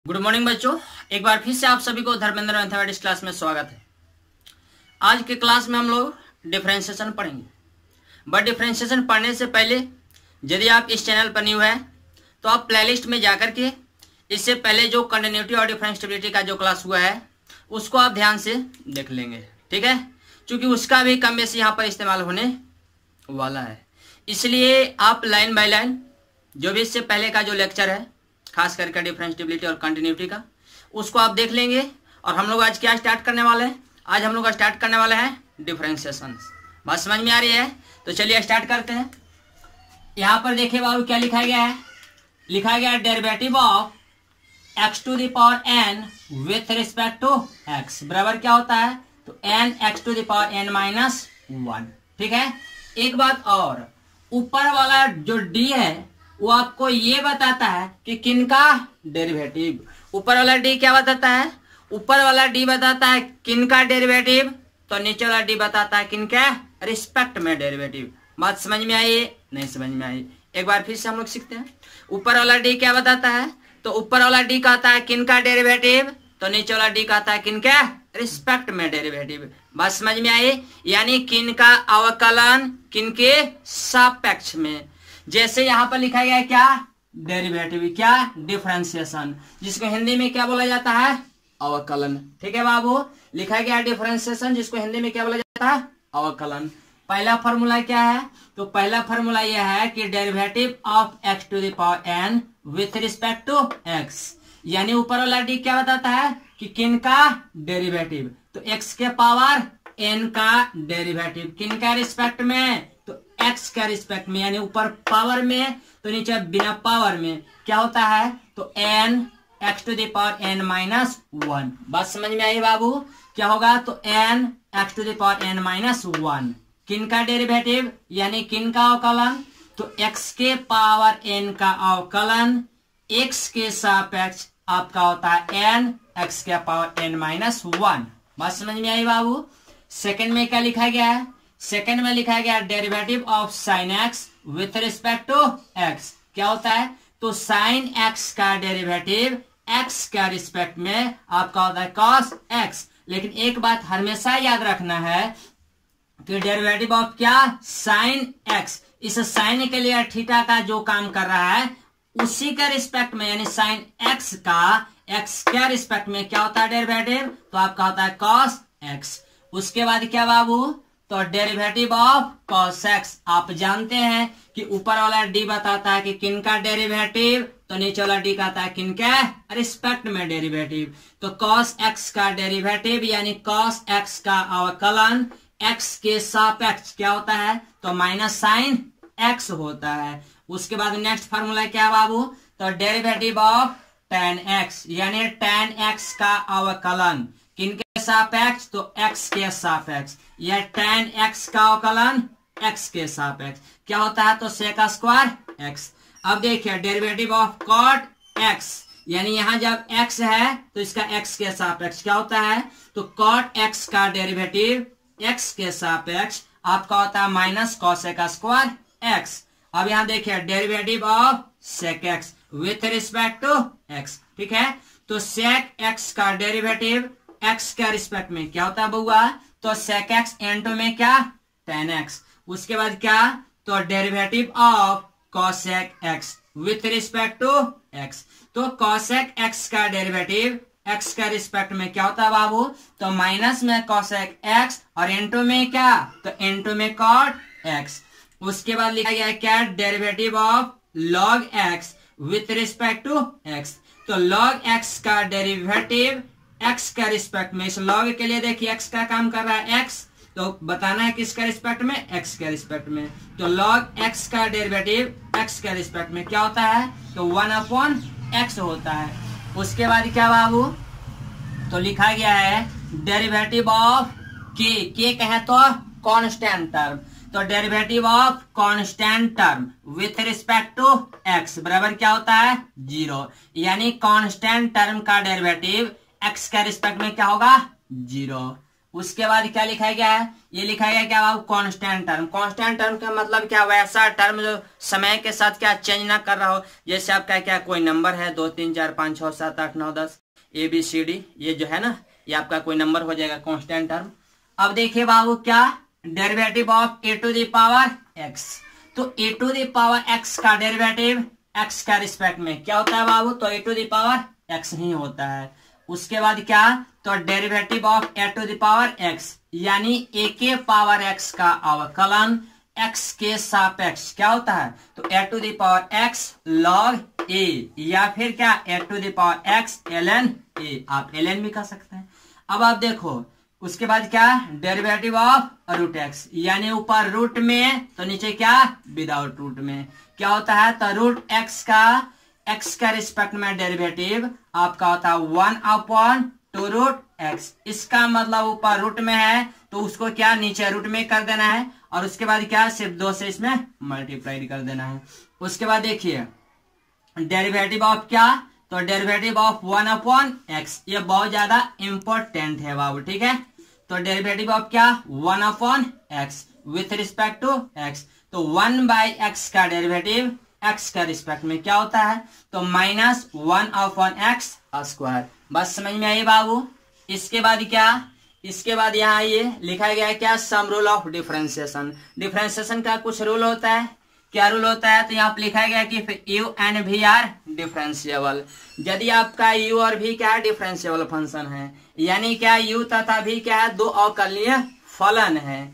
Good morning बच्चों, एक बार फिर से आप सभी को धर्मेंद्र मैथमेटिक्स क्लास में स्वागत है। आज के क्लास में हम लोग डिफरेंशिएशन पढ़ेंगे। बट डिफरेंशिएशन पढ़ने से पहले यदि आप इस चैनल पर न्यू है तो आप प्लेलिस्ट में जाकर के इससे पहले जो कंटिन्यूटी और डिफरेंशिएबिलिटी का जो क्लास हुआ है उसको आप ध्यान से देख लेंगे, ठीक है, क्योंकि उसका भी कम बेसी यहाँ पर इस्तेमाल होने वाला है। इसलिए आप लाइन बाय लाइन जो भी इससे पहले का जो लेक्चर है खास करके डिफरेंशिएबिलिटी और कंटिन्यूटी का उसको आप देख लेंगे। और हम लोग आज क्या स्टार्ट करने वाले हैं? आज हम लोग स्टार्ट करने वाले हैं डिफरेंशिएशन। बात समझ में आ रही है? तो चलिए स्टार्ट करते हैं। यहाँ पर देखिए बाबू क्या लिखा गया है, लिखा गया है derivative of x to the power n with respect to x बराबर क्या होता है, तो n x to the power n minus 1। ठीक है, एक बात और, ऊपर वाला जो d है वो आपको ये बताता है कि किनका डेरिवेटिव। ऊपर वाला डी क्या बताता है? ऊपर वाला डी बताता है किनका डेरिवेटिव, तो नीचे वाला डी बताता है किनका रिस्पेक्ट में डेरिवेटिव। बात समझ में आई? नहीं समझ में आई? एक बार फिर से हम लोग सीखते हैं। ऊपर वाला डी क्या बताता है? तो ऊपर वाला डी कहता है किनका डेरिवेटिव, तो नीचे वाला डी कहता है किनका रिस्पेक्ट में डेरिवेटिव। बात समझ में आई? यानी किनका अवकलन किनके सापेक्ष में। जैसे यहां पर लिखा गया है क्या, डेरिवेटिव, क्या डिफरेंशिएशन, जिसको हिंदी में क्या बोला जाता है, अवकलन। ठीक है बाबू, लिखा गया है डिफरेंशिएशन, जिसको हिंदी में क्या बोला जाता है, अवकलन। पहला फॉर्मूला क्या है? तो पहला फॉर्मूला यह है कि derivative of x to the power n with respect to x, यानी ऊपर वाला डी क्या बताता है कि किनका डेरिवेटिव, तो x के पावर n का डेरिवेटिव किनका रिस्पेक्ट में, तो x का रिस्पेक्ट में, यानी ऊपर पावर में तो नीचे बिना पावर में क्या होता है, तो n x to the power n minus 1। बात समझ में आई बाबू? क्या होगा, तो n x to the power n minus 1 किनका डेरिवेटिव, यानी किनका अवकलन, तो x के पावर n का अवकलन x के सापेक्ष आपका होता है n x के पावर n माइनस 1। बात समझ में आई बाबू? सेकंड में क्या लिखा गया है? सेकंड में लिखा गया derivative of sine x with respect to x. क्या होता है, तो साइन एक्स का डेरिवेटिव एक्स का रिस्पेक्ट में आपका होता है कॉस एक्स। लेकिन एक बात हमेशा याद रखना है कि डेरिवेटिव ऑफ क्या, साइन एक्स, इस साइन के लिए थीटा का जो काम कर रहा है उसी के रिस्पेक्ट में, यानी साइन एक्स का एक्स के रिस्पेक्ट में क्या होता है डेरिवेटिव, तो आपका होता है कॉस एक्स। उसके बाद क्या बाबू, तो डेरिवेटिव ऑफ cos x, आप जानते हैं कि ऊपर वाला डी बताता है कि किनका डेरिवेटिव, तो नीचे वाला डी कहता है किनका रिस्पेक्ट में डेरिवेटिव। तो cos x का डेरिवेटिव यानी cos x का अवकलन x के सापेक्ष क्या होता है, तो माइनस साइन x होता है। उसके बाद नेक्स्ट फार्मूला क्या बाबू, तो डेरिवेटिव ऑफ tan x, यानी tan x का अवकलन किनके सापेक्ष, तो x के सापेक्ष, यह tan x का अवकलन x के सापेक्ष क्या होता है, तो sec स्क्वायर x। अब देखिए डेरिवेटिव ऑफ cot x, यानी यहां जब x है तो इसका x के सापेक्ष क्या होता है, तो cot x का डेरिवेटिव x के सापेक्ष आपका होता है माइनस cosec स्क्वायर x। अब यहां देखिए derivative of sec x with respect to x। ठीक है, तो sec x का डेरिवेटिव x के रिस्पेक्ट में क्या होता है बउआ, तो sec x इंटू में क्या, tan x। उसके बाद क्या, तो derivative of cosec x with respect to x, तो cosec x का डेरिवेटिव x का रिस्पेक्ट में क्या होता है बाबू, तो माइनस में cosec x और इंटू में क्या, तो इंटू में cot x। उसके बाद लिखा गया है क्या, derivative of log x with respect to x, तो log x का डेरिवेटिव x का रिस्पेक्ट में, इस log के लिए देखिए x का काम कर रहा है x, तो बताना है किसका रिस्पेक्ट में, x के रिस्पेक्ट में। तो log x का डेरिवेटिव x के रिस्पेक्ट में क्या होता है, तो 1/x होता है। उसके बाद क्या बाबू, तो लिखा गया है डेरिवेटिव ऑफ k कहे तो कांस्टेंट टर्म, तो derivative of constant term with respect to x बराबर क्या होता है, 0, यानी कांस्टेंट टर्म का डेरिवेटिव x का रिस्पेक्ट में क्या होगा, 0। उसके बाद क्या लिखा गया है, ये लिखा गया क्या बाबू, कांस्टेंट टर्म। कांस्टेंट टर्म का मतलब क्या, वैसा टर्म जो समय के साथ क्या चेंज ना कर रहा हो। जैसे आपका क्या कोई नंबर है 2 3 4 5 6 7 8 9 10 ABCD, ये जो है ना, ये आपका कोई नंबर हो जाएगा कांस्टेंट टर्म। अब देखिए बाबू क्या, derivative of a to the power x। तो a to the power x का डेरिवेटिव x का रिस्पेक्ट में क्या होता है बाबू, तो a to the power x ही होता है। उसके बाद क्या, तो derivative of a to the power x यानी a के पावर x का अवकलन x के सापेक्ष क्या होता है, तो a to the power x log a, या फिर क्या a to the power x ln a, आप ln भी कर सकते हैं। अब आप देखो उसके बाद क्या, डेरिवेटिव ऑफ रूट x यानी ऊपर रूट में तो नीचे क्या विदाउट रूट में क्या होता है, तो रूट x का रिस्पेक्ट में डेरिवेटिव आपका होता है 1/2 रूट x। इसका मतलब ऊपर रूट में है तो उसको क्या नीचे रूट में कर देना है, और उसके बाद क्या सिर्फ 2 से इसमें मल्टीप्लाई कर देना है। उसके बाद देखिए डेरिवेटिव ऑफ क्या, तो डेरिवेटिव ऑफ 1/x, ये बहुत ज्यादा इंपॉर्टेंट है बाबू, ठीक है। तो डेरिवेटिव ऑफ क्या, 1/x with respect to x, तो 1/x का डेरिवेटिव x का रिस्पेक्ट में क्या होता है, तो -1/x²। बस समझ में आई बाबू। इसके बाद क्या, इसके बाद यहाँ ये लिखा गया है क्या, sum rule of differentiation. Differentiation का कुछ रूल होता है, क्या रूल होता है, तो यहाँ पर लिखा गया कि u and v are differentiable. यदि आपका u और v क्या है, डिफरेंशिएबल फंक्शन है, यानी क्या u तथा v क्या है, दो अवकलनीय फलन है,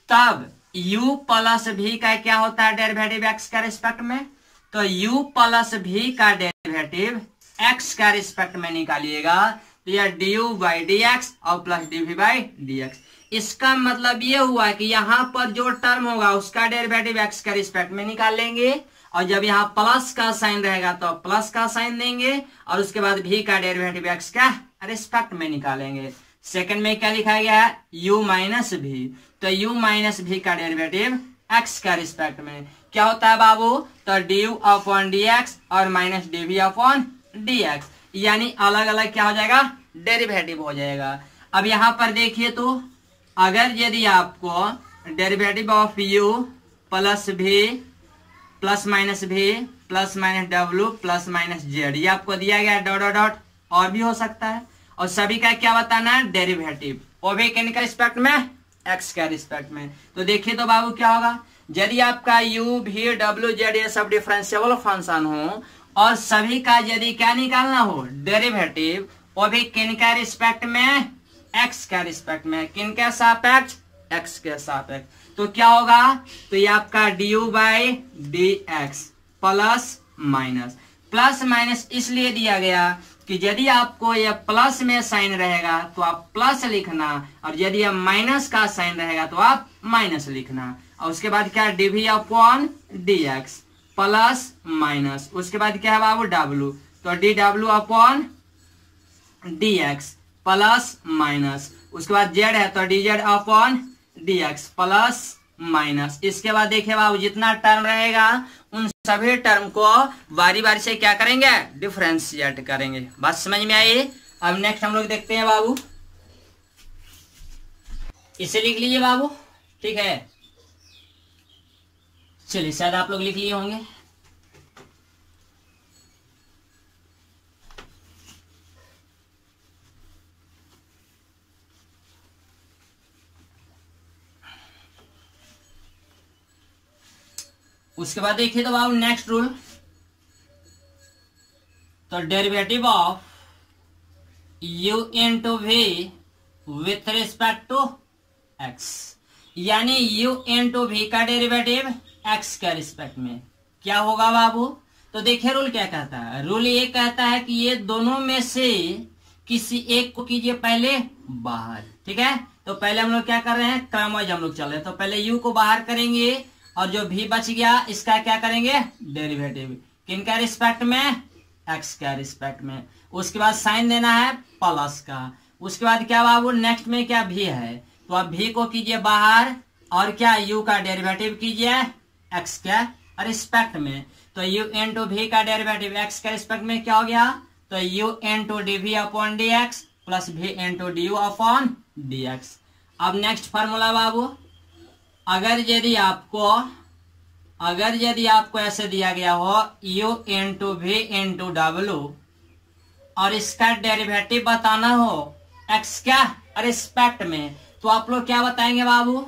तब u प्लस v का क्या होता है डेरिवेटिव x का रिस्पेक्ट में, तो u प्लस v का डेरिवेटिव x का रिस्पेक्ट में निकालिएगा, तो यह du/dx और प्लस dv/dx। इसका मतलब ये हुआ कि यहाँ पर जो टर्म होगा उसका डेरिवेटिव x का रिस्पेक्ट में निकाल लेंगे, और जब यहाँ प्लस का साइन रहेगा तो प्लस का साइन देंगे, और उसके बाद v का डेरिवेटिव x का रिस्पेक्ट में निकालेंगे। सेकंड में क्या लिखा गया है, u माइनस v, तो u माइनस v का डेरिवेटिव x का रिस्पेक्ट में क्या होता है बाबू, तो du/dx और माइनस dv/dx, यानी अलग अलग क्या हो जाएगा, डेरिवेटिव हो जाएगा। अब यहाँ पर देखिए तो अगर यदि आपको derivative of u plus v plus minus v plus minus w plus minus z, ये आपको दिया गया डॉट डॉट डॉट, और भी हो सकता है, और सभी का क्या बताना है डेरिवेटिव, वो भी किन का रिस्पेक्ट में, x का रिस्पेक्ट में। तो देखिए तो बाबू क्या होगा, यदि आपका u v w z ये सब डिफरेंशिएबल फंक्शन हो और सभी का यदि क्या निकालना हो डेरिवेटिव, वो भी किन का रिस्पेक्ट में, x का रिस्पेक्ट में, किन के सापेक्ष, x के सापेक्ष, तो क्या होगा, तो ये आपका du/dx प्लस माइनस इसलिए दिया गया कि यदि आपको ये प्लस में साइन रहेगा तो आप प्लस लिखना, और यदि ये माइनस का साइन रहेगा तो आप माइनस लिखना, और उसके बाद क्या dv/dx प्लस माइनस, उसके बाद क्या है बाबू w, तो dw/dx प्लस माइनस, उसके बाद z है तो dz/dx प्लस माइनस। इसके बाद देखिए बाबू जितना टर्म रहेगा उन सभी टर्म को बारी बारी से क्या करेंगे, डिफरेंशिएट करेंगे। बात समझ में आई। अब नेक्स्ट हम लोग देखते हैं बाबू, इसे लिख लीजिए बाबू, ठीक है। चलिए शायद आप लोग लिख लिए होंगे। उसके बाद देखिए तो बाबू नेक्स्ट रूल, तो derivative of u into v with respect to x, यानी u इंटू v का डेरिवेटिव x के रिस्पेक्ट में क्या होगा बाबू, तो देखिए रूल क्या कहता है, रूल ये कहता है कि ये दोनों में से किसी एक को कीजिए पहले बाहर, ठीक है। तो पहले हम लोग क्या कर रहे हैं, क्रम वाइज हम लोग चल रहे हैं, तो पहले u को बाहर करेंगे और जो v बच गया इसका क्या करेंगे डेरिवेटिव, किनका रिस्पेक्ट में, x का रिस्पेक्ट में। उसके बाद साइन देना है प्लस का, उसके बाद क्या बाबू नेक्स्ट में क्या v है, तो अब v को कीजिए बाहर और क्या u का डेरिवेटिव कीजिए x के रिस्पेक्ट में, तो u इंटू v का डेरिवेटिव x के रिस्पेक्ट में क्या हो गया, तो u into dv/dx plus v into du/dx। अब नेक्स्ट फार्मूला बाबू, अगर यदि आपको ऐसे दिया गया हो u इंटू वी इंटू डब्लू और इसका डेरिवेटिव बताना हो x क्या रिस्पेक्ट में, तो आप लोग क्या बताएंगे बाबू?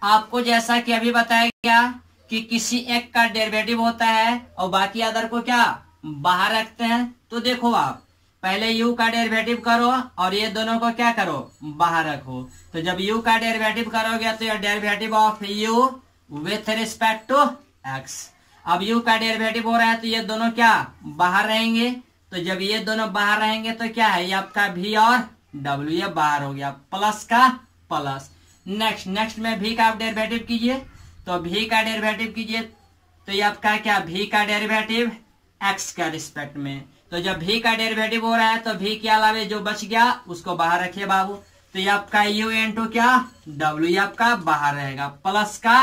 आपको जैसा कि अभी बताया गया कि किसी एक का डेरिवेटिव होता है और बाकी अदर को क्या बाहर रखते हैं। तो देखो आप पहले u का डेरिवेटिव करो और ये दोनों को क्या करो बाहर रखो। तो जब u का डेरिवेटिव करोगे तो ये derivative of u with respect to x। अब u का डेरिवेटिव हो रहा है तो ये दोनों क्या बाहर रहेंगे। तो जब ये दोनों बाहर रहेंगे तो क्या है, ये आपका v और w ये बाहर हो गया, प्लस का प्लस। नेक्स्ट में v का आप डेरिवेटिव कीजिए, तो v का डेरिवेटिव कीजिए तो ये आपका क्या v का डेरिवेटिव x का रिस्पेक्ट में। तो जब v का डेरिवेटिव हो रहा है तो v के अलावे जो बच गया उसको बाहर रखिए बाबू। तो ये आपका u इंटू क्या w ये आपका बाहर रहेगा, प्लस का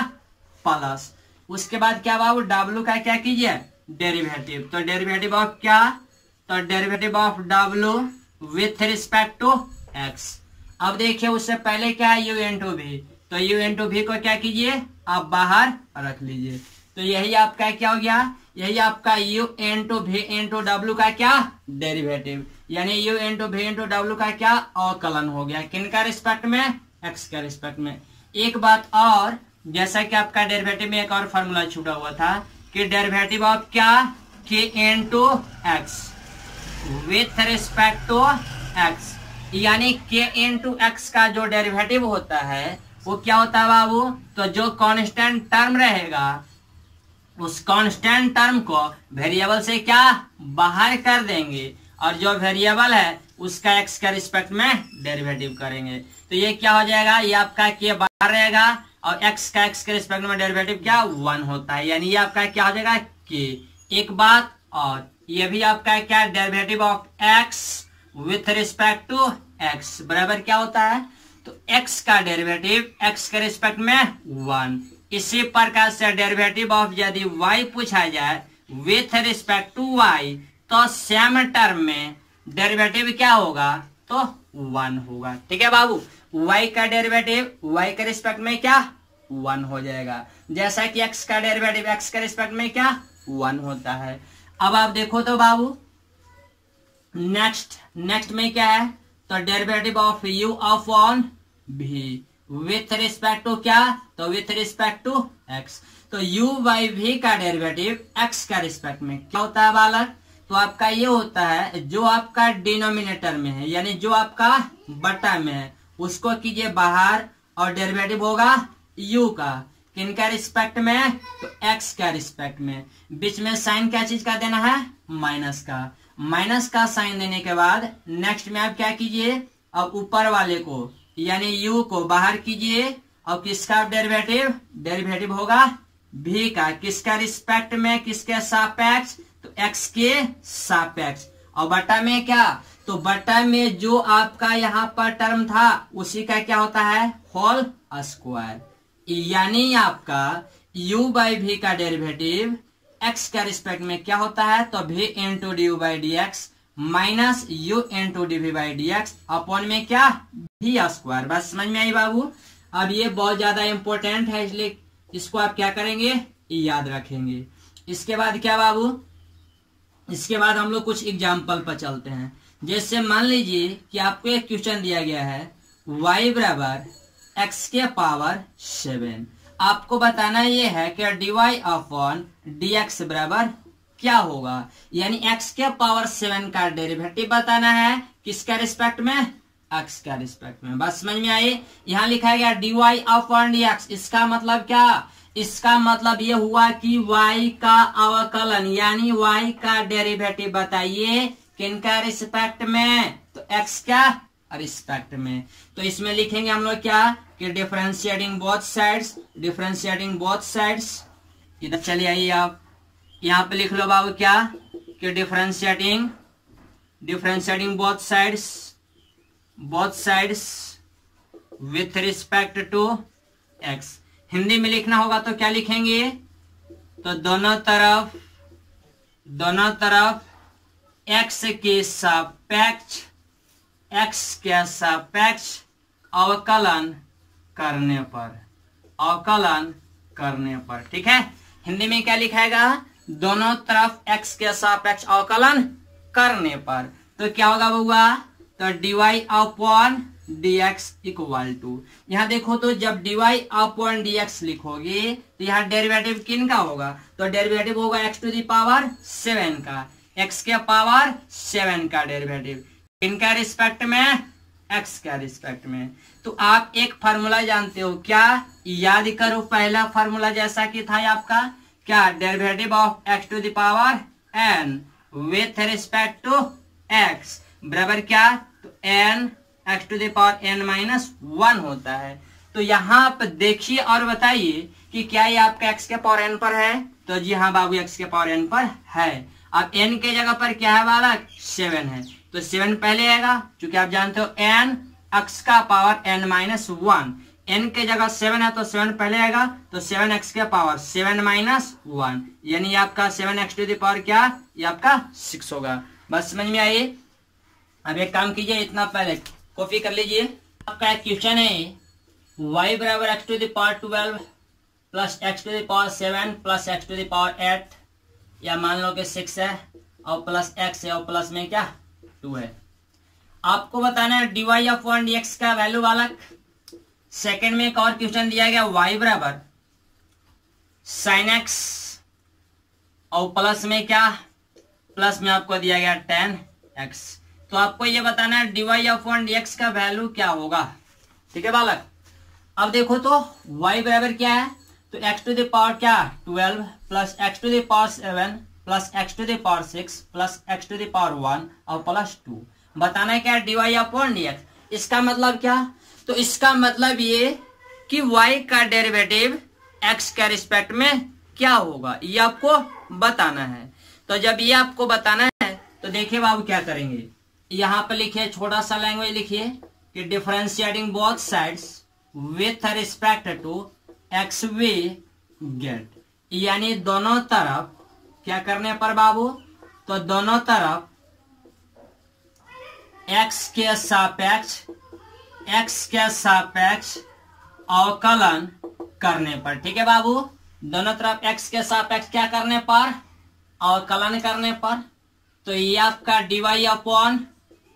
प्लस। उसके बाद क्या बाबू w का क्या कीजिए डेरिवेटिव। तो डेरिवेटिव ऑफ क्या, तो derivative of w with respect to x। अब देखिए उससे पहले क्या है u इंटू वी, तो u इंटू वी को क्या कीजिए आप बाहर रख लीजिए। तो यही आपका क्या हो गया, यही आपका u इंटू वी इंटू डब्ल्यू का क्या डेरिवेटिव, यानी u इंटू वी इंटू डब्ल्यू का क्या अवकलन हो गया, किनका रिस्पेक्ट में x का रिस्पेक्ट में। एक बात और, जैसा कि आपका डेरिवेटिव में एक और फॉर्मूला छूटा हुआ था कि डेरिवेटिव ऑफ क्या k into x with respect to x, यानी k इंटू एक्स का जो डेरिवेटिव होता है वो क्या होता है बाबू, तो जो कांस्टेंट टर्म रहेगा उस कांस्टेंट टर्म को वेरिएबल से क्या बाहर कर देंगे और जो वेरिएबल है उसका x का रिस्पेक्ट में डेरिवेटिव करेंगे। तो ये क्या हो जाएगा, ये आपका k बाहर रहेगा और x का x के रिस्पेक्ट में डेरिवेटिव क्या 1 होता है, यानी ये आपका क्या हो जाएगा k। एक बात और, ये भी आपका क्या derivative of x with respect to x बराबर क्या होता है, तो x का डेरिवेटिव x के रिस्पेक्ट में 1। इसी प्रकार से डेरिवेटिव ऑफ यदि y पूछा जाए विथ रिस्पेक्ट टू y तो सेम टर्म में डेरिवेटिव क्या होगा, तो 1 होगा। ठीक है बाबू, y का डेरिवेटिव y के रिस्पेक्ट में क्या 1 हो जाएगा, जैसा कि x का डेरिवेटिव x के रिस्पेक्ट में क्या 1 होता है। अब आप देखो तो बाबू नेक्स्ट में क्या है, तो derivative of u upon v with respect to क्या, तो विथ रिस्पेक्ट टू x। तो u बाई v का डेरिवेटिव x का रिस्पेक्ट में क्या होता है बालक, तो आपका ये होता है जो आपका डिनोमिनेटर में है, यानी जो आपका बटा में है उसको कीजिए बाहर और डेरिवेटिव होगा u का, किनका रिस्पेक्ट में, तो x का रिस्पेक्ट में। बीच में साइन क्या चीज का देना है, माइनस का साइन देने के बाद नेक्स्ट में आप क्या कीजिए, अब ऊपर वाले को यानी u को बाहर कीजिए और किसका डेरिवेटिव होगा v का, किसका रिस्पेक्ट में, किसके सापेक्ष, तो x के सापेक्ष। और बटा में क्या, तो बटा में जो आपका यहाँ पर टर्म था उसी का क्या होता है होल स्क्वायर, यानी आपका u बाई वी का डेरिवेटिव x का रिस्पेक्ट में क्या होता है, तो v into d u by d x minus u into d v by d x upon में क्या v स्क्वायर। बस समझ में आई बाबू। अब ये बहुत ज्यादा इंपॉर्टेंट है इसलिए इसको आप क्या करेंगे याद रखेंगे। इसके बाद क्या बाबू, इसके बाद हम लोग कुछ एग्जाम्पल पर चलते हैं। जैसे मान लीजिए कि आपको एक क्वेश्चन दिया गया है y बराबर x के पावर 7, आपको बताना ये है कि dy अपॉन dx बराबर क्या होगा, यानी x के पावर 7 का डेरिवेटिव बताना है, किसका रिस्पेक्ट में, x का रिस्पेक्ट में। बस समझ में आई। यहाँ लिखा गया dy अपॉन dx, इसका मतलब क्या, इसका मतलब ये हुआ कि y का अवकलन यानी y का डेरिवेटिव बताइए किनका रिस्पेक्ट में, तो x का रिस्पेक्ट में। तो इसमें लिखेंगे हम लोग क्या कि डिफरेंशिएटिंग बोथ साइड्स। इधर चलिए आइए आप यहाँ पे लिख लो बाबू क्या कि differentiating both sides with respect to x। Hindi में लिखना होगा तो क्या लिखेंगे, तो दोनों तरफ x के सापेक्ष अवकलन करने पर, अवकलन करने पर। ठीक है, हिंदी में क्या लिखाएगा, दोनों तरफ x के सापेक्ष अवकलन करने पर। तो क्या होगा बउआ, तो dy upon dx equal to, यहाँ देखो तो जब dy अपॉन dx लिखोगे तो यहाँ डेरिवेटिव किन का होगा, तो डेरिवेटिव होगा x टू द पावर 7 का, x के पावर 7 का डेरिवेटिव किनका रिस्पेक्ट में, x का रिस्पेक्ट में। तो आप एक फार्मूला जानते हो क्या, याद करो, पहला फार्मूला जैसा कि था आपका क्या, derivative of x to the power n with respect to x बराबर क्या, तो n x to the power n minus 1 होता है। तो यहाँ पर देखिए और बताइए कि क्या ये आपका x के पावर n पर है, तो जी हाँ बाबू x के पावर n पर है। अब n के जगह पर क्या है बालक, 7 है, तो 7 पहले आएगा, क्योंकि आप जानते हो n x का पावर n माइनस 1, n के जगह 7 है तो 7 पहले आएगा, तो 7x के पावर 7 माइनस 1, यानी आपका 7x टू द पावर क्या, ये आपका 6 होगा। बस समझ में आई। अब एक काम कीजिए, इतना पहले कॉपी कर लीजिए। आपका एक क्वेश्चन है, y बराबर x to the power 12 plus x to the power 7 plus x to the power 8, या मान लो कि 6 है और प्लस x है और प्लस में क्या 2 है। आपको बताना है dy अपॉन dx का वैल्यू बालक। सेकंड में एक और क्वेश्चन दिया गया, y बराबर sin x और प्लस में क्या, प्लस में आपको दिया गया tan x। तो आपको ये बताना है dy अपॉन dx का वैल्यू क्या होगा। ठीक है बालक, अब देखो तो y बराबर क्या है, तो x टू द पावर क्या 12 plus x to the power 7 plus x to the power 6 plus x to the power 1 और प्लस 2। बताना है क्या, dy अपॉन dx। इसका मतलब क्या, तो इसका मतलब ये कि y का डेरिवेटिव x के रिस्पेक्ट में क्या होगा, ये आपको बताना है। तो जब ये आपको बताना है तो देखिए बाबू क्या करेंगे, यहाँ पे लिखिए छोटा सा लैंग्वेज लिखिए कि differentiating both sides with respect to x we get, यानी दोनों तरफ क्या करने पर बाबू, तो दोनों तरफ x के सापेक्ष अवकलन करने पर। ठीक है बाबू, दोनों तरफ x के सापेक्ष क्या करने पर, अवकलन करने पर। तो ये आपका dy upon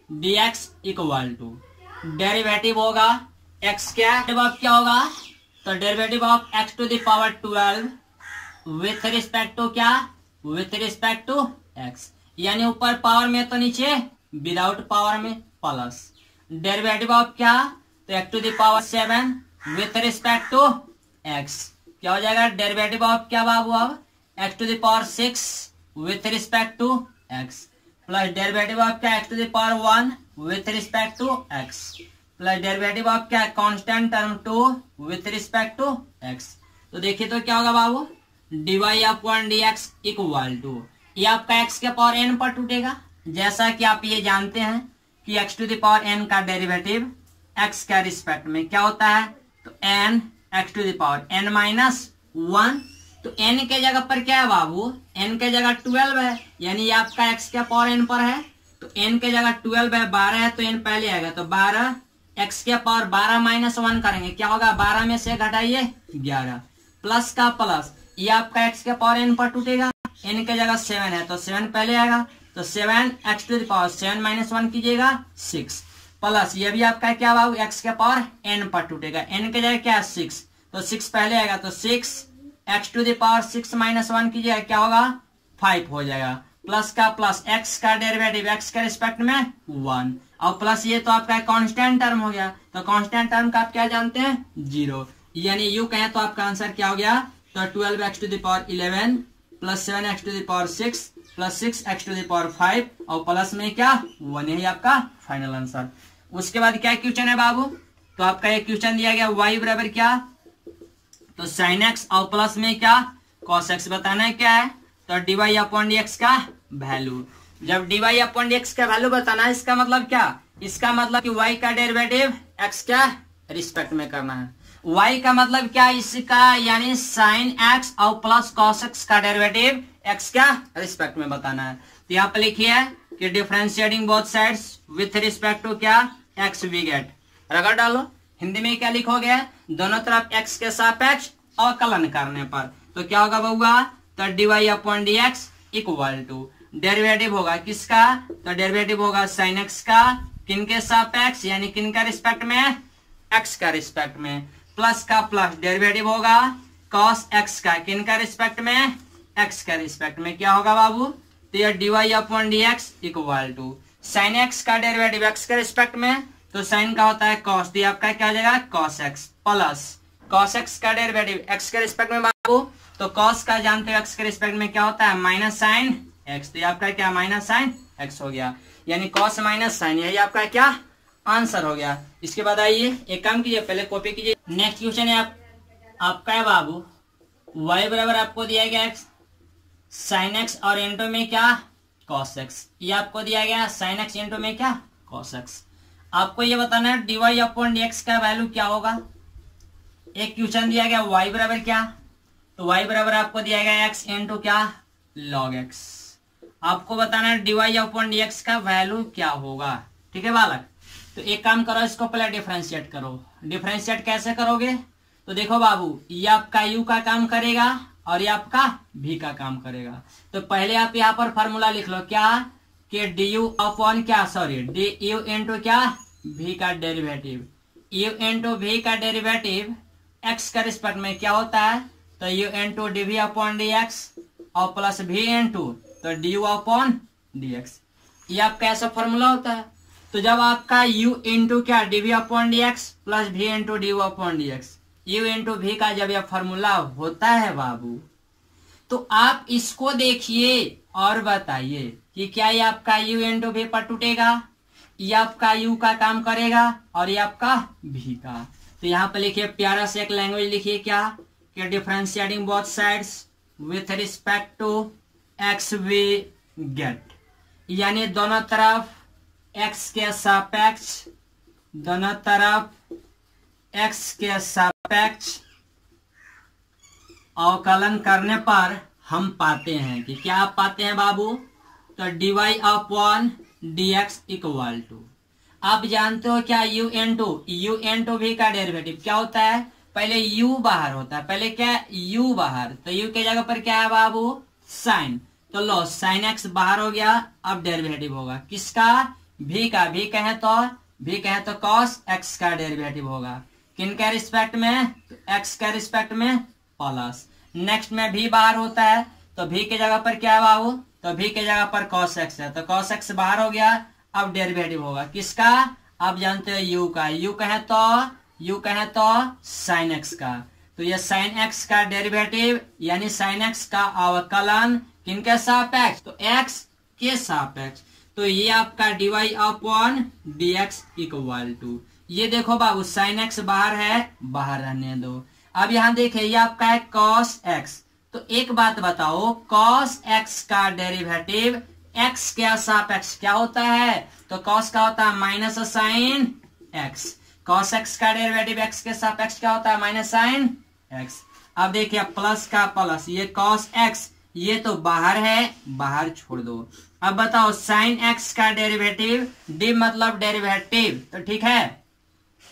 dx equal to derivative होगा x क्या होगा, तो derivative of x to the power 12 with respect to क्या, विथ रिस्पेक्ट टू x, यानी ऊपर पावर में तो नीचे विदाउट पावर में प्लस, डेरिवेटिव ऑफ क्या, तो x to the power 7 with respect to x क्या हो जाएगा, डेरिवेटिव ऑफ क्या बाबू, अब x to the power 6 with respect to x plus derivative of क्या x to the power 1 with respect to x plus derivative of क्या constant term 2 with respect to x। तो देखिए तो क्या होगा बाबू, dy upon dx equal to, ये आपका x के पावर n पर टूटेगा, जैसा कि आप ये जानते हैं कि x to the power n का डेरिवेटिव x के रिस्पेक्ट में क्या होता है, तो n x to the power n minus 1। तो n के जगह पर क्या है बाबू, n के जगह 12 है, यानी ये आपका x के पावर n पर है, तो n के जगह 12 है, 12 है तो n पहले आएगा, तो 12 x के पावर 12 माइनस 1 करेंगे, क्या होगा, 12 में से घटाइए 11 प्लस का प्लस, ये आपका x के पावर n पर टूटेगा, n के जगह 7 है तो 7 पहले आएगा, तो 7 x to the power 7 minus 1 कीजिएगा 6 प्लस ये भी आपका क्या बाबू, x के पावर n पर टूटेगा, n के जगह क्या है 6, तो 6 पहले आएगा, तो 6 x to the power 6 minus 1 कीजिएगा, क्या होगा 5 हो जाएगा, प्लस का प्लस x का डेरिवेटिव x के रिस्पेक्ट में 1 और प्लस ये तो आपका कांस्टेंट टर्म हो गया, तो कांस्टेंट टर्म का आप क्या जानते हैं 0, यानी यू कहें तो आपका आंसर क्या हो गया, तो 12x to the power 11 plus 7x to the power 6 plus 6x to the power 5 और प्लस में क्या 1, यही आपका फाइनल आंसर। उसके बाद क्या क्वेश्चन है बाबू, तो आपका एक क्वेश्चन दिया गया y बराबर क्या, तो sin x और प्लस में क्या cos x बताना है क्या है, तो dy अपॉन dx का वैल्यू। जब dy अपॉन dx का वैल्यू बताना है, इसका मतलब क्या, इसका मतलब कि y का डेरिवेटिव x क्या रिस्पेक्ट में करना है, y का मतलब क्या इसका, यानी sin x और प्लस cos x का डेरिवेटिव x का रिस्पेक्ट में बताना है। तो यहाँ पे लिखिए कि differentiating both sides with respect to क्या x वी गेट, रगड़ डालो, हिंदी में क्या लिखोगे, दोनों तरफ x के सापेक्ष अवकलन करने पर तो क्या होगा बउआ, तो dy upon dx equal to derivative होगा किसका, तो डेरिवेटिव होगा sin x का किन के सापेक्ष यानी किन का रिस्पेक्ट में, x का रिस्पेक्ट में, प्लस का प्लस डेरिवेटिव होगा cos x का किन का रिस्पेक्ट में, x का रिस्पेक्ट में, क्या होगा बाबू, तो यह dy upon dx equal to sin x का डेरिवेटिव x के रिस्पेक्ट में, तो sin का होता है cos, तो आपका क्या हो जाएगा cos x plus cos x का डेरिवेटिव x के रिस्पेक्ट में बाबू, तो cos का जानते हो x के रिस्पेक्ट में क्या होता है माइनस साइन x, तो आपका क्या माइनस साइन x हो गया, यानी cos माइनस साइन, यही आपका क्या आंसर हो गया। इसके बाद आइए एक काम कीजिए, पहले कॉपी कीजिए। नेक्स्ट क्वेश्चन है आपका है बाबू y बराबर आपको दिया गया x साइन x और इंटू में क्या cos x, ये आपको दिया गया साइन x इंटू में क्या cos x। आपको ये बताना है dy अपॉन dx का वैल्यू क्या होगा। एक क्वेश्चन दिया गया y बराबर क्या, तो y बराबर आपको दिया गया x इंटू क्या log x। आपको बताना है dy अपॉन dx का वैल्यू क्या होगा, ठीक है बालक। तो एक काम करो, इसको पहले डिफरेंशिएट करो। डिफरेंशिएट कैसे करोगे, तो देखो बाबू ये आपका u का काम करेगा और ये आपका v का काम करेगा। तो पहले आप यहाँ पर फॉर्मूला लिख लो क्या, कि du अपॉन क्या सॉरी du इंटू क्या v का डेरिवेटिव, u इंटू v का डेरिवेटिव x का रिस्पेक्ट में क्या होता है, तो u into dv upon dx और प्लस v इंटू तो du अपॉन dx। ये आपका ऐसा फॉर्मूला होता है। तो जब आपका u इंटू क्या dv upon dx plus v into du upon dx, u into v का जब यह फॉर्मूला होता है बाबू, तो आप इसको देखिए और बताइए कि क्या ये आपका u इंटू v पर टूटेगा, ये आपका u का काम करेगा और ये आपका v का। तो यहाँ पे लिखिए प्यारा से एक लैंग्वेज लिखिए क्या, कि differentiating both sides with respect to x we get, यानी दोनों तरफ x के सापेक्ष, दोनों तरफ x के सापेक्ष अवकलन करने पर हम पाते हैं कि क्या आप पाते हैं बाबू, तो dy upon dx equal to, आप जानते हो क्या u इंटू v का डेरिवेटिव क्या होता है, पहले u बाहर होता है, पहले क्या u बाहर, तो u के जगह पर क्या है बाबू साइन, तो लो साइन x बाहर हो गया, अब डेरिवेटिव होगा किसका v का, v कहे तो cos x का डेरिवेटिव होगा किन के रिस्पेक्ट में, तो x के रिस्पेक्ट में प्लस, नेक्स्ट में v बाहर होता है तो v के जगह पर क्या है बाबू, तो v के जगह पर cos x है, तो cos x बाहर हो गया, अब डेरिवेटिव होगा किसका, आप जानते हो u का, u कहे तो sin x का, तो ये sin x का डेरिवेटिव यानी sin x का अवकलन किनके सापेक्ष, तो x के सापेक्ष, तो ये आपका dy upon dx equal to, ये देखो बाबू sin x बाहर है, बाहर रहने दो। अब यहाँ देखिए ये आपका है cos x, तो एक बात बताओ cos x का डेरिवेटिव x के सापेक्ष क्या होता है, तो cos का होता है minus sine x, cos x का डेरिवेटिव x के सापेक्ष क्या होता है माइनस साइन x। अब देखिए प्लस का प्लस, ये cos x ये तो बाहर है, बाहर छोड़ दो। अब बताओ साइन x का डेरिवेटिव d मतलब डेरिवेटिव, तो ठीक है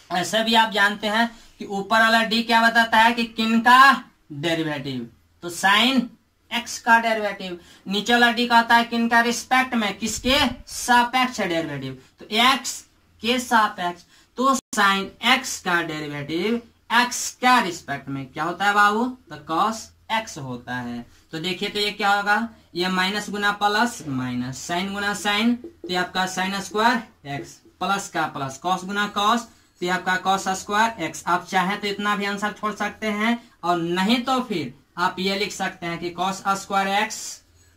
ऐसे भी आप जानते हैं कि ऊपर वाला d क्या बताता है कि किन का डेरिवेटिव, तो साइन x का डेरिवेटिव, नीचे वाला d कहता है किन का रिस्पेक्ट में, किसके सापेक्ष डेरिवेटिव, तो x के सापेक्ष, तो साइन x का डेरिवेटिव x का रिस्पेक्ट में क्या होता है बाबू, तो cos x होता है। तो देखिए तो ये क्या होगा, ये माइनस गुना प्लस माइनस, साइन गुना साइन, तो ये आपका साइन स्क्वायर x प्लस का प्लस, cos गुना cos, तो ये आपका cos स्क्वायर x। आप चाहें तो इतना भी आंसर छोड़ सकते हैं और नहीं तो फिर आप ये लिख सकते हैं कि cos स्क्वायर x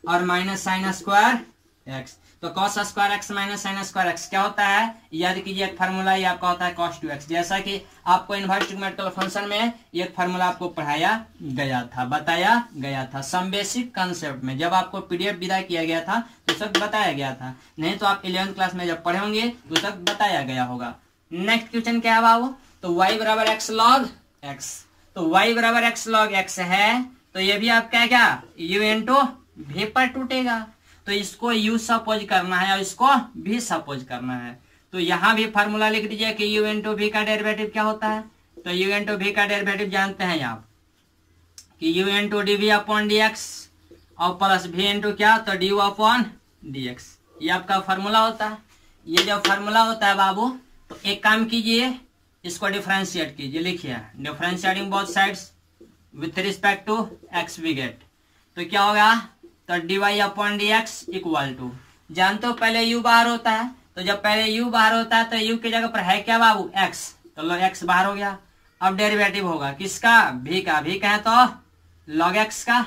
और माइनस साइन स्क्वायर x, तो cos square x minus sine square x क्या होता है, याद कीजिए एक फार्मूला ये आपका होता है cos 2x, जैसा कि आपको इनवर्स ट्रिग्नोमेट्रिकल फंक्शन में ये फार्मूला आपको पढ़ाया गया था, बताया गया था सम बेसिक कंसेप्ट में, जब आपको पीडीएफ विदा किया गया था तो सब बताया गया था, नहीं तो आप 11th क्लास में जब पढ़े होंगे तो सब बताया गया होगा। नेक्स्ट क्वेश्चन क्या है बाबू, तो y बराबर x log x, तो y बराबर x log x है, तो ये भी आपका क्या u इंटू v पर टूटेगा, तो इसको u सपोज करना है और इसको v सपोज करना है। तो यहाँ भी फार्मूला लिख दीजिए कि u इंटू v का डेरिवेटिव क्या होता है, तो u इंटू भी का डेरिवेटिव जानते हैं आप कि u into d v upon d x और प्लस v इंटू क्या, तो d u upon d x. ये आपका फॉर्मूला होता है। ये जब फॉर्मूला होता है बाबू, तो एक काम कीजिए, इसको डिफरेंशिएट कीजिए। लिखिए differentiating both sides with respect to x we get, तो क्या होगा, तो d y upon d x equal to, जानते हो पहले u बाहर होता है, तो जब पहले u बाहर होता है तो u की जगह पर है क्या बाबू, x, तो लो x बाहर हो गया। अब डेरिवेटिव होगा किसका, v का, v कहे तो log x का,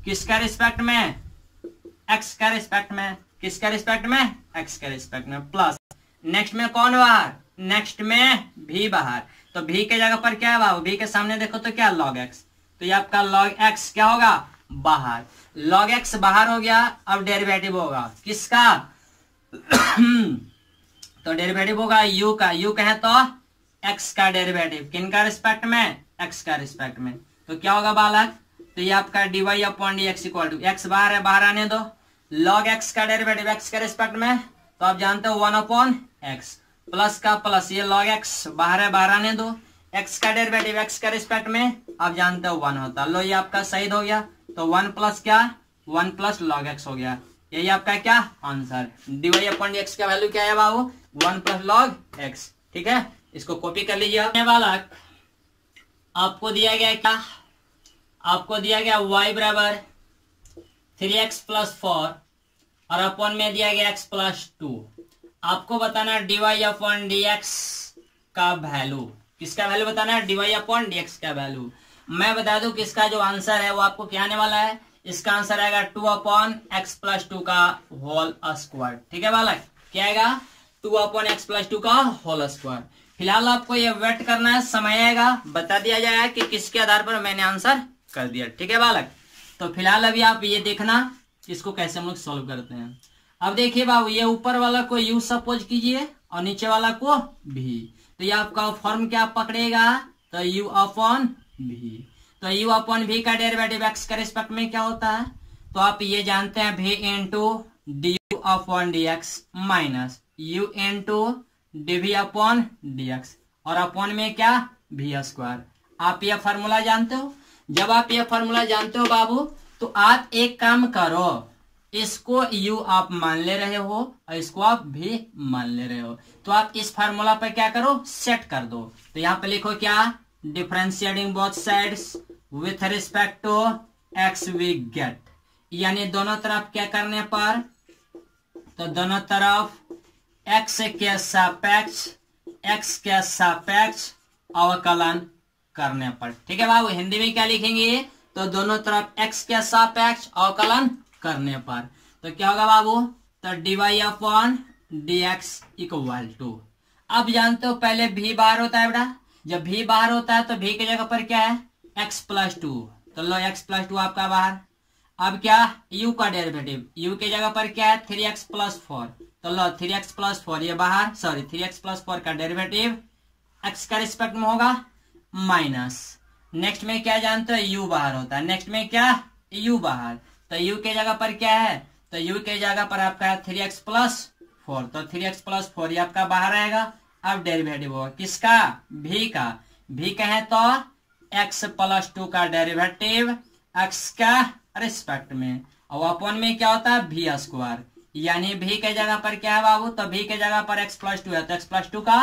किसका रिस्पेक्ट में, x का रिस्पेक्ट में, किसका रिस्पेक्ट में, x का रिस्पेक्ट में, प्लस नेक्स्ट में कौन बाहर, नेक्स्ट में v बाहर, तो v के जगह पर क्या है बाबू, v के सामने देखो तो क्या log x, तो ये आपका log x क्या होगा, बाहर, log x बाहर हो गया। अब डेरिवेटिव होगा किसका तो डेरिवेटिव होगा u का, u कहे तो x का डेरिवेटिव, किन का रिस्पेक्ट में, x का रिस्पेक्ट में, तो क्या होगा बालक, तो ये आपका d y upon d x equal to, x बाहर है, बाहर आने दो, log x का डेरिवेटिव x के रिस्पेक्ट में, तो आप जानते हो 1 अपॉन x, प्लस का प्लस, ये log x बाहर है, बाहर आने दो, x का डेरिवेटिव x का रिस्पेक्ट में आप जानते हो 1 होता, लो ये आपका सही हो गया, तो 1 प्लस क्या, 1 प्लस log x हो गया। यही आपका क्या answer, d y upon d x का वैल्यू क्या है बाबू, 1 प्लस log x। ठीक है, इसको कॉपी कर लीजिए। बालक आपको दिया गया क्या, आपको दिया गया y बराबर 3x प्लस 4 और अपॉन में दिया गया x प्लस 2। आपको बताना d y upon d x का वैल्यू, किसका वैल्यू बताना है, d y upon d x का वैल्यू। मैं बता दूं कि इसका जो आंसर है वो आपको क्या आने वाला है, इसका आंसर आएगा 2 अपॉन एक्स प्लस 2 का होल स्क्वायर। ठीक है बालक, क्या आएगा, 2 अपॉन एक्स प्लस 2 का होल स्क्वायर। फिलहाल आपको ये वेट करना है, समय आएगा बता दिया जाएगा कि किसके आधार पर मैंने आंसर कर दिया। ठीक है बालक, तो फिलहाल अभी आप ये देखना इसको कैसे हम लोग सॉल्व करते हैं। अब देखिए बाबू, ये ऊपर वाला को u सपोज कीजिए और नीचे वाला को v, तो ये आपका फॉर्म क्या पकड़ेगा, तो u अपॉन v, तो u अपॉन v का डेरिवेटिव x के रिस्पेक्ट में क्या होता है, तो आप ये जानते हैं v into d u upon d x minus u into d v upon d x और अपॉन में क्या v स्क्वायर। आप ये फॉर्मूला जानते हो, जब आप ये फॉर्मूला जानते हो बाबू, तो आप एक काम करो, इसको u आप मान ले रहे हो और इसको आप भी मान ले रहे हो, तो आप इस फार्मूला पर क्या करो, सेट कर दो। तो यहाँ पे लिखो क्या, differentiating both sides with respect to x we get, यानी दोनों तरफ क्या करने पर, तो दोनों तरफ x के सापेक्ष अवकलन करने पर। ठीक है बाबू, हिंदी में क्या लिखेंगे, तो दोनों तरफ x के सापेक्ष अवकलन करने पर, तो क्या होगा बाबू, तो d y upon d x equal to, अब जानते हो पहले v बाहर होता है बेटा, जब v बाहर होता है तो v की जगह पर क्या है, x प्लस 2, तो लो x प्लस 2 आपका बाहर। अब क्या, u का डेरिवेटिव, u की जगह पर क्या है 3x प्लस 4, तो लो 3x प्लस 4 ये बाहर, सॉरी 3x प्लस 4 का डेरिवेटिव x का रिस्पेक्ट में होगा माइनस, नेक्स्ट में क्या जानते हो u बाहर होता है, नेक्स्ट में क्या u बाहर, तो u के जगह पर क्या है, तो u के जगह पर आपका 3x प्लस 4, तो 3x प्लस 4 ये आपका बाहर आएगा। अब डेरिवेटिव होगा किसका, v का, v कहे तो x प्लस 2 का डेरिवेटिव x का रिस्पेक्ट में, और अपॉन में क्या होता है v स्क्वायर, यानी v के जगह पर क्या है बाबू, तो v के जगह पर x प्लस 2 है, तो x प्लस 2 का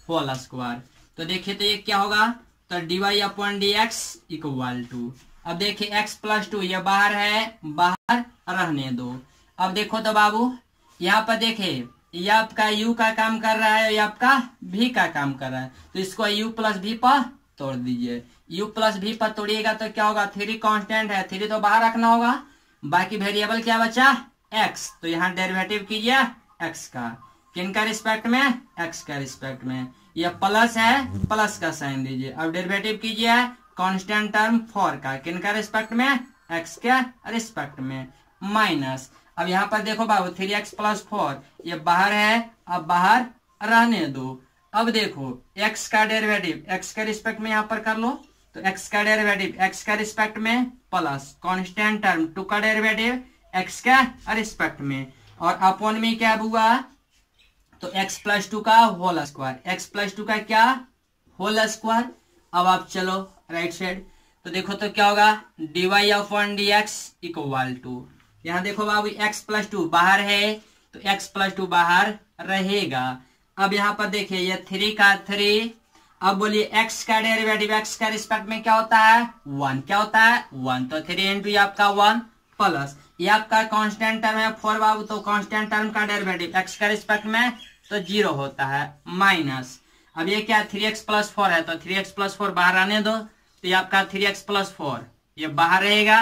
होल स्क्वायर। तो देखिए तो ये क्या होगा, तो d y upon d x equal to, अब देखिए x प्लस 2 ये बाहर है, बाहर रहने दो। अब देखो तो बाबू यहाँ पर देखिए, ये आपका u का काम कर रहा है, ये आपका v का काम कर रहा है, तो इसको u प्लस v पर तोड़ दीजिए, u प्लस v पर तोड़िएगा तो क्या होगा, 3 कांस्टेंट है, 3 तो बाहर रखना होगा, बाकी वेरिएबल क्या बचा x, तो यहाँ डेरिवेटिव कीजिए x का, किन का रिस्पेक्ट में, x का रिस्पेक्ट में, ये प्लस है, प्लस का साइन दीजिए। अब डेरिवेटिव कीजिए कांस्टेंट टर्म 4 का, किन का रिस्पेक्ट में, x के रिस्पेक्ट में, माइनस। अब यहाँ पर देखो बाबू 3x प्लस 4 ये बाहर है, अब बाहर रहने दो। अब देखो x का डेरिवेटिव x के रिस्पेक्ट में यहाँ पर कर लो, तो x का डेरिवेटिव x का रिस्पेक्ट में प्लस कांस्टेंट टर्म 2 का डेरिवेटिव x का रिस्पेक्ट में, और अपॉन में क्या हुआ, तो x प्लस 2 का होल स्क्वायर, x प्लस 2 का क्या होल स्क्वायर। अब आप चलो राइट साइड, तो देखो तो क्या होगा, dy upon dx equal to, यहाँ देखो बाबू x प्लस 2 बाहर है तो x प्लस 2 बाहर रहेगा। अब यहाँ पर देखिए ये 3 का 3, अब बोलिए x का डेरिवेटिव x का रिस्पेक्ट में क्या होता है 1, क्या होता है 1, तो 3 इंटू ये आपका 1 प्लस ये आपका कांस्टेंट टर्म है 4 बाबू, तो कांस्टेंट टर्म का डेरिवेटिव x का रिस्पेक्ट में तो 0 होता है माइनस, अब ये क्या 3x प्लस 4 है तो 3x प्लस 4 बाहर आने दो, तो ये आपका 3x प्लस 4 ये बाहर रहेगा।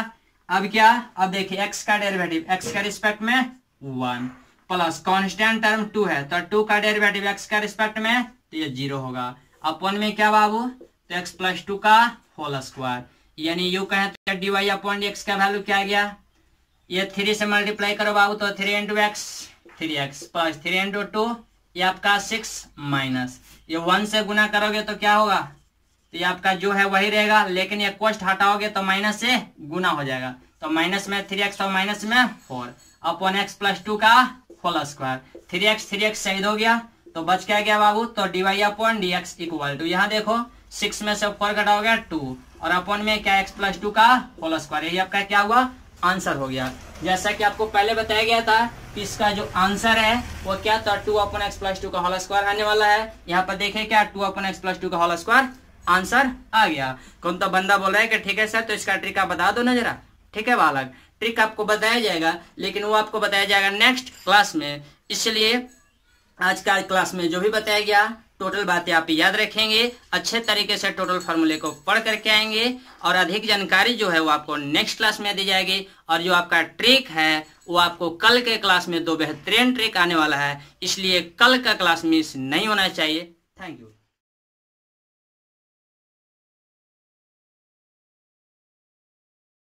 अब क्या, अब देखिए x का डेरिवेटिव x का रिस्पेक्ट में 1 प्लस कांस्टेंट टर्म 2 है तो 2 का डेरिवेटिव x का रिस्पेक्ट में तो ये 0 होगा, अपन में क्या बाबू तो x प्लस 2 का होल स्क्वायर, यानी यू कहें तो dy अपॉन dx का वैल्यू क्या आ गया, ये 3 से मल्टीप्लाई करो बाबू तो 3 into x 3x plus 3 into 2 ये आपका 6 माइनस ये 1 से गुना करोगे तो क्या होगा, तो ये आपका जो है वही रहेगा, लेकिन ये कोष्ट हटाओगे तो माइनस से गुना हो जाएगा, तो माइनस में 3x और माइनस में 4 अपॉन x प्लस 2 का होल स्क्वायर, 3x शहीद हो गया तो बच क्या गया बाबू, तो dy upon dx equal to, यहाँ देखो 6 में से 4 घटाओगे 2 और अपॉन में क्या x प्लस 2 का होल स्क्वायर, यही आपका क्या हुआ आंसर हो गया। जैसा कि आपको पहले बताया गया था कि इसका जो आंसर है वो क्या था 2 अपॉन एक्स प्लस 2 का होल स्क्वायर आने वाला है, यहाँ पर देखें क्या 2 अपॉन एक्स प्लस 2 का होल स्क्वायर आंसर आ गया। कौन तो बंदा बोल रहा है कि ठीक है सर तो इसका ट्रिक आप बता दो ना जरा, ठीक है बालक, ट्रिक आपको बताया जाएगा लेकिन वो आपको बताया जाएगा नेक्स्ट क्लास में, इसलिए आज का क्लास में जो भी बताया गया टोटल बातें आप याद रखेंगे, अच्छे तरीके से टोटल फार्मूले को पढ़ करके आएंगे और अधिक जानकारी जो है वो आपको नेक्स्ट क्लास में दी जाएगी, और जो आपका ट्रिक है वो आपको कल के क्लास में 2 बेहतरीन ट्रिक आने वाला है, इसलिए कल का क्लास मिस नहीं होना चाहिए। Thank you.